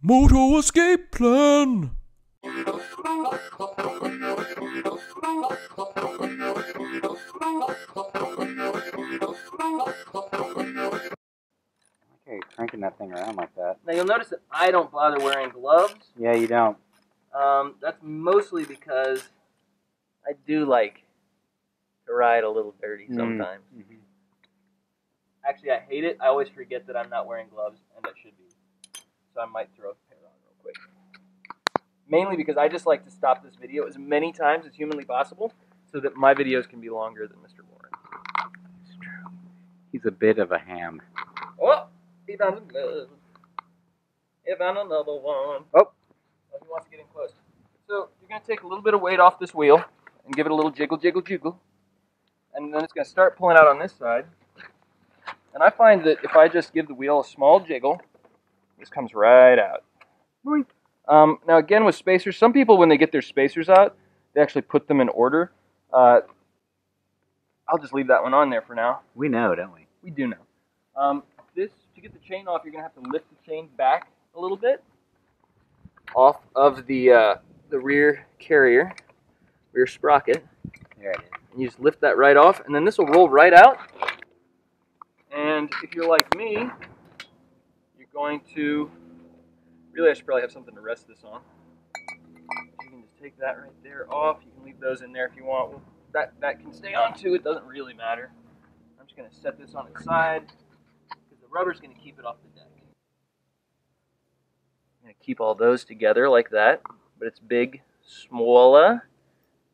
Moto escape plan! Okay, cranking that thing around like that. Now you'll notice that I don't bother wearing gloves. Yeah, you don't. That's mostly because I do like to ride a little dirty sometimes. Mm-hmm. Actually, I hate it. I always forget that I'm not wearing gloves, and I should be. So I might throw a pair on real quick. Mainly because I just like to stop this video as many times as humanly possible so that my videos can be longer than Mr. Warren. It's true. He's a bit of a ham. Oh, he found some gloves. He found another one. Oh, He wants to get in close. So you're going to take a little bit of weight off this wheel and give it a little jiggle, jiggle, jiggle. And then it's going to start pulling out on this side. And I find that if I just give the wheel a small jiggle, this comes right out. Now again with spacers, some people when they get their spacers out, they actually put them in order. I'll just leave that one on there for now. we know, don't we? We do know. To get the chain off, you're going to have to lift the chain back a little bit off of the rear carrier, rear sprocket. There it is. And you just lift that right off, and then this will roll right out. And if you're like me, you're going to, really I should probably have something to rest this on. You can just take that right there off. You can leave those in there if you want. Well, that can stay on too, it doesn't really matter. I'm just going to set this on its side, because the rubber's going to keep it off the deck. I'm going to keep all those together like that, but it's big, smaller.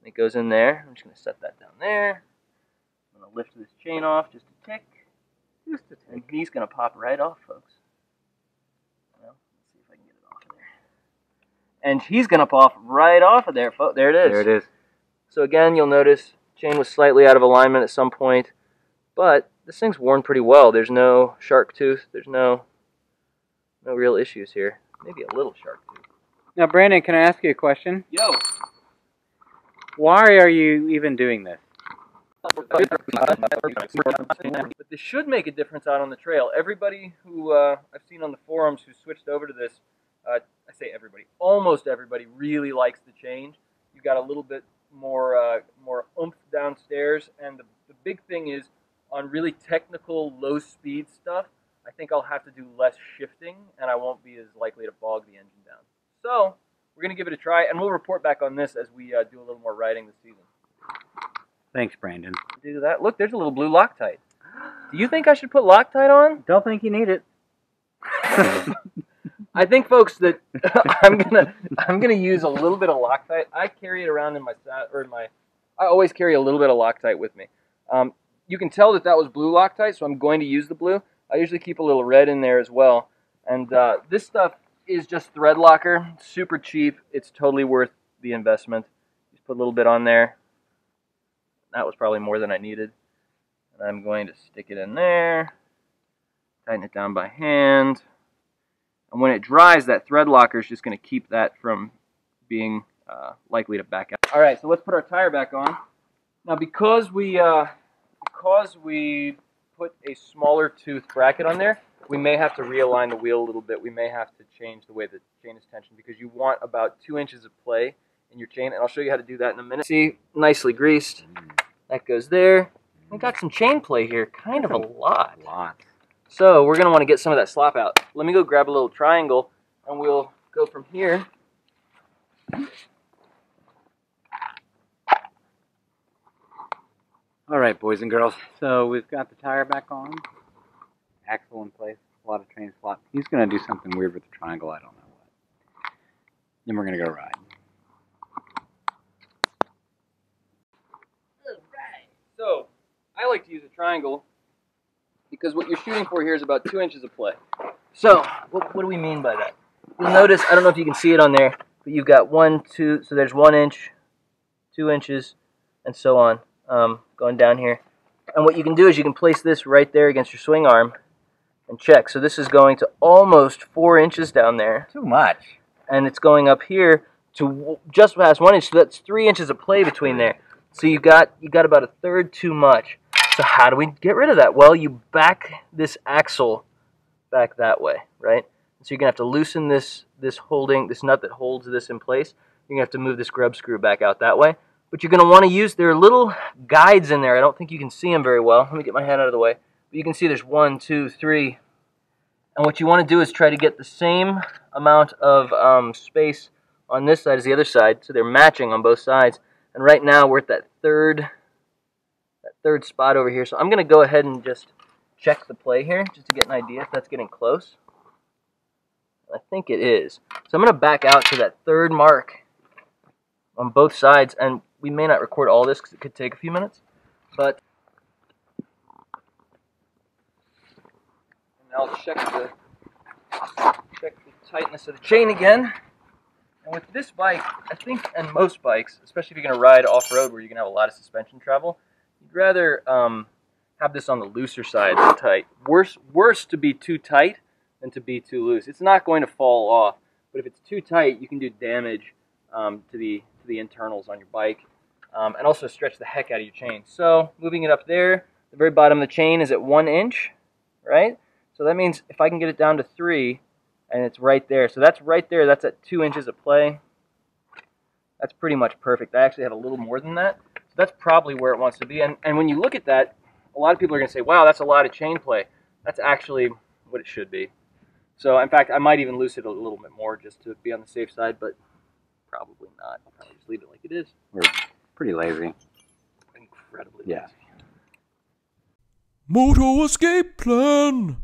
It goes in there. I'm just going to set that down there. I'm going to lift this chain off just a tick. Just a And tick. he's going to pop right off, folks. Well, let's see if I can get it off of there. And he's going to pop right off of there, folks. There it is. There it is. So again, you'll notice chain was slightly out of alignment at some point, but this thing's worn pretty well. There's no shark tooth. There's no real issues here. Maybe a little shark tooth. Now, Brandon, can I ask you a question? Yo! Why are you even doing this? But this should make a difference out on the trail. Everybody who I've seen on the forums who switched over to this, I say everybody, almost everybody really likes the change. You got a little bit more oomph downstairs, and the big thing is on really technical low speed stuff, I think I'll have to do less shifting, and I won't be as likely to bog the engine down. So we're going to give it a try, and we'll report back on this as we do a little more riding this season. Thanks, Brandon. Do that. Look, there's a little blue Loctite. Do you think I should put Loctite on? Don't think you need it. I think, folks, that I'm gonna use a little bit of Loctite. I carry it around in I always carry a little bit of Loctite with me. You can tell that was blue Loctite, so I'm going to use the blue. I usually keep a little red in there as well. And this stuff is just thread locker, super cheap. It's totally worth the investment. Just put a little bit on there. That was probably more than I needed. And I'm going to stick it in there, tighten it down by hand. And when it dries, that thread locker is just going to keep that from being likely to back out. All right, so let's put our tire back on. Now, because we put a smaller tooth bracket on there, we may have to realign the wheel a little bit. We may have to change the way the chain is tensioned because you want about 2 inches of play in your chain, and I'll show you how to do that in a minute. See, nicely greased. That goes there. We got some chain play here, kind of a lot. So we're going to want to get some of that slop out. Let me go grab a little triangle, and we'll go from here. All right, boys and girls. So we've got the tire back on. Axle in place. A lot of train slop. He's going to do something weird with the triangle. I don't know what. Then we're going to go ride. So, I like to use a triangle because what you're shooting for here is about 2 inches of play. So, what do we mean by that? You'll notice, I don't know if you can see it on there, but you've got 1, 2, so there's 1 inch, 2 inches, and so on, going down here. And what you can do is you can place this right there against your swing arm and check. So this is going to almost 4 inches down there. Too much. And it's going up here to just past 1 inch, so that's 3 inches of play between there. So you got about a third too much. So how do we get rid of that? Well, you back this axle back that way, right? So you're gonna have to loosen this nut that holds this in place. You're gonna have to move this grub screw back out that way. But you're gonna want to use, there are little guides in there. I don't think you can see them very well. Let me get my hand out of the way. But you can see there's 1, 2, 3. And what you want to do is try to get the same amount of space on this side as the other side, so they're matching on both sides. And right now we're at that third spot over here. So I'm gonna go ahead and just check the play here, just to get an idea if that's getting close. I think it is. So I'm going to back out to that third mark on both sides, and we may not record all this because it could take a few minutes, but and I'll check the tightness of the chain again. And with this bike, I think, and most bikes, especially if you're going to ride off-road where you're going to have a lot of suspension travel, you'd rather have this on the looser side than tight. Worse to be too tight than to be too loose. It's not going to fall off, but if it's too tight, you can do damage to the internals on your bike, and also stretch the heck out of your chain. So moving it up there, the very bottom of the chain is at 1 inch, right? So that means if I can get it down to 3, and it's right there. So that's right there. That's at 2 inches of play. That's pretty much perfect. I actually have a little more than that. So that's probably where it wants to be. And when you look at that, a lot of people are going to say, wow, that's a lot of chain play. That's actually what it should be. So, in fact, I might even loosen it a little bit more just to be on the safe side, but probably not. I'll probably just leave it like it is. We're pretty lazy. Incredibly Yeah. lazy. Moto escape plan.